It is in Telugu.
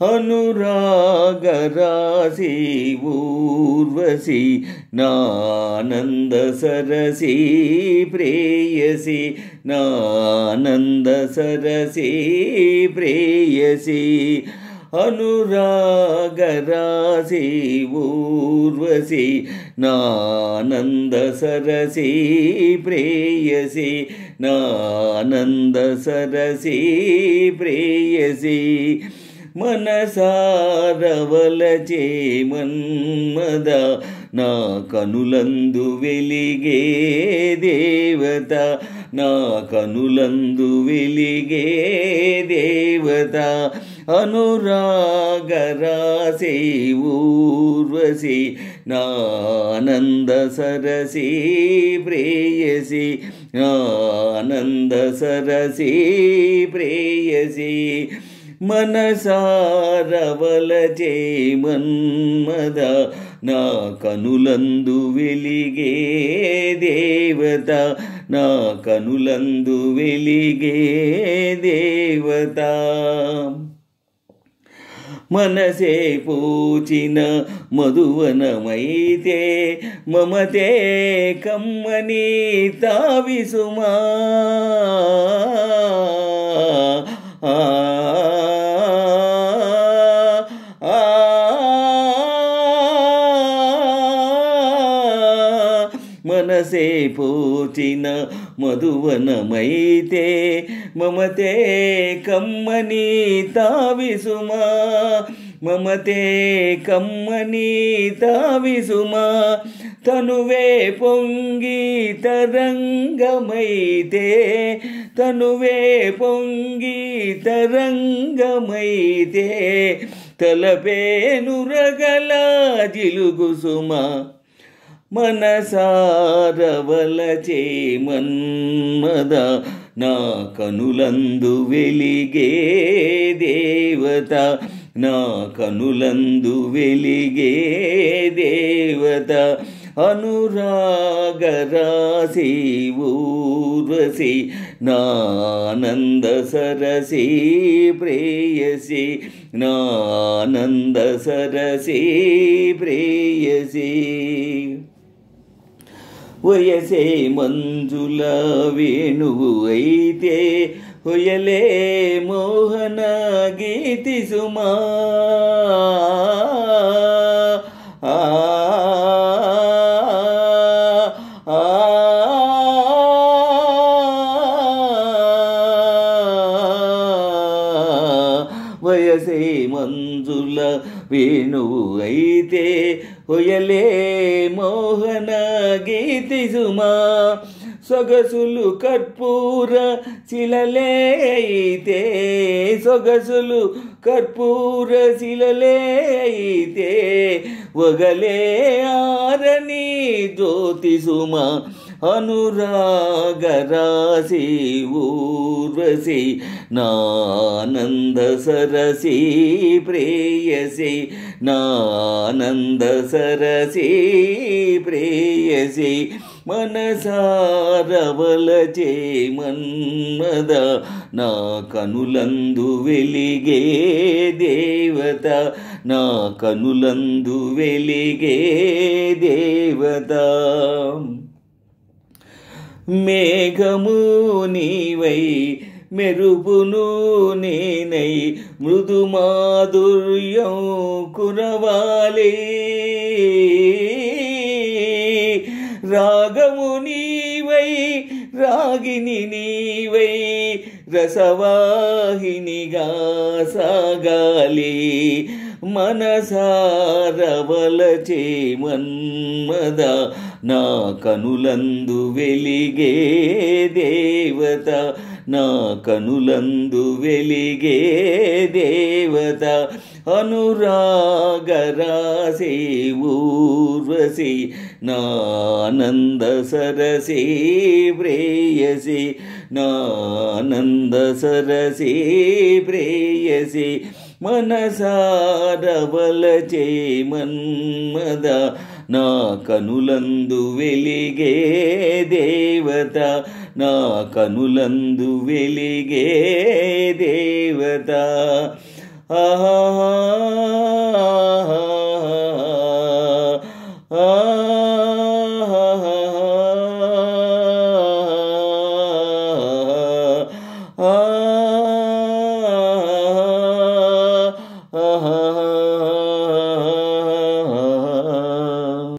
అనురాగరాశి ఊర్వశి నానంద సరసి ప్రేయసి నానంద సరసి ప్రేయసి అనురాగరాశి ఊర్వశి నానంద సరసి ప్రేయసి నానంద సరసి ప్రేయసి మనసారవలచే మన్మద నా కనులందు వెలిగే దేవత నా కనులందు వెలిగే దేవత అనురాగరాశి ఊర్వశి నానంద సరసి ప్రేయసి నానంద సరసి ప్రేయసి మనసారవలచే మన్మద నా కనులందు వెలిగే దేవత నా కనులందు వెలిగే దేవత మనసే పూచిన మధువనమైతే మమతే కమ్మని తావిసుమా మనసే పూచిన మధువనమైతే మమతే కమ్మని తావిసుమా మమతే కమ్మని తావిసుమా తనువే పొంగి తరంగమైతే తనువే పొంగి తరంగమైతే తలపే నురగల జిలుగుసుమా మనసారవలచే మన్మద నా కనులందు వెలిగే దేవత నా కనులందు వెలిగే దేవత అనురాగరాశి ఊర్వశి నానంద సరసి ప్రేయసి నానంద సరసి ప్రేయసి వయసే మంజుల వేణువు అయితే హొయలే మోహన గీతి సుమా వయసే మంజుల వేణువు అయితే హొయలే మోహన గీతి సుమా సొగసులు కర్పూర శిలలే అయితే సొగసులు కర్పూర శిలలే అయితే వగలే ఆరని జ్యోతి సుమా అనురాగరాశి ఊర్వశి నానంద సరసి ప్రేయసి నానంద సరసి ప్రేయసి మనసారవలచే మన్మద నా కనులందు వెలిగే దేవత నా కనులందు వెలిగే దేవత మేఘము నీవై మెరుపును నేనై మృదు మాధుర్యం కురవాలి రాగము నీవై రాగిని నీవై రసవాహినిగా సాగాలి మనసారవలచే మన్మద నా కనులందు వెలిగే దేవత నా కనులందు వెలిగే దేవత అనురాగరాశి ఊర్వశి నానంద సరసి ప్రేయసి నానంద సరసి ప్రేయసి మనసారవలచే మన్మద నా కనులందు వెలిగే దేవత నా కనులందు వెలిగే దేవత ఆహా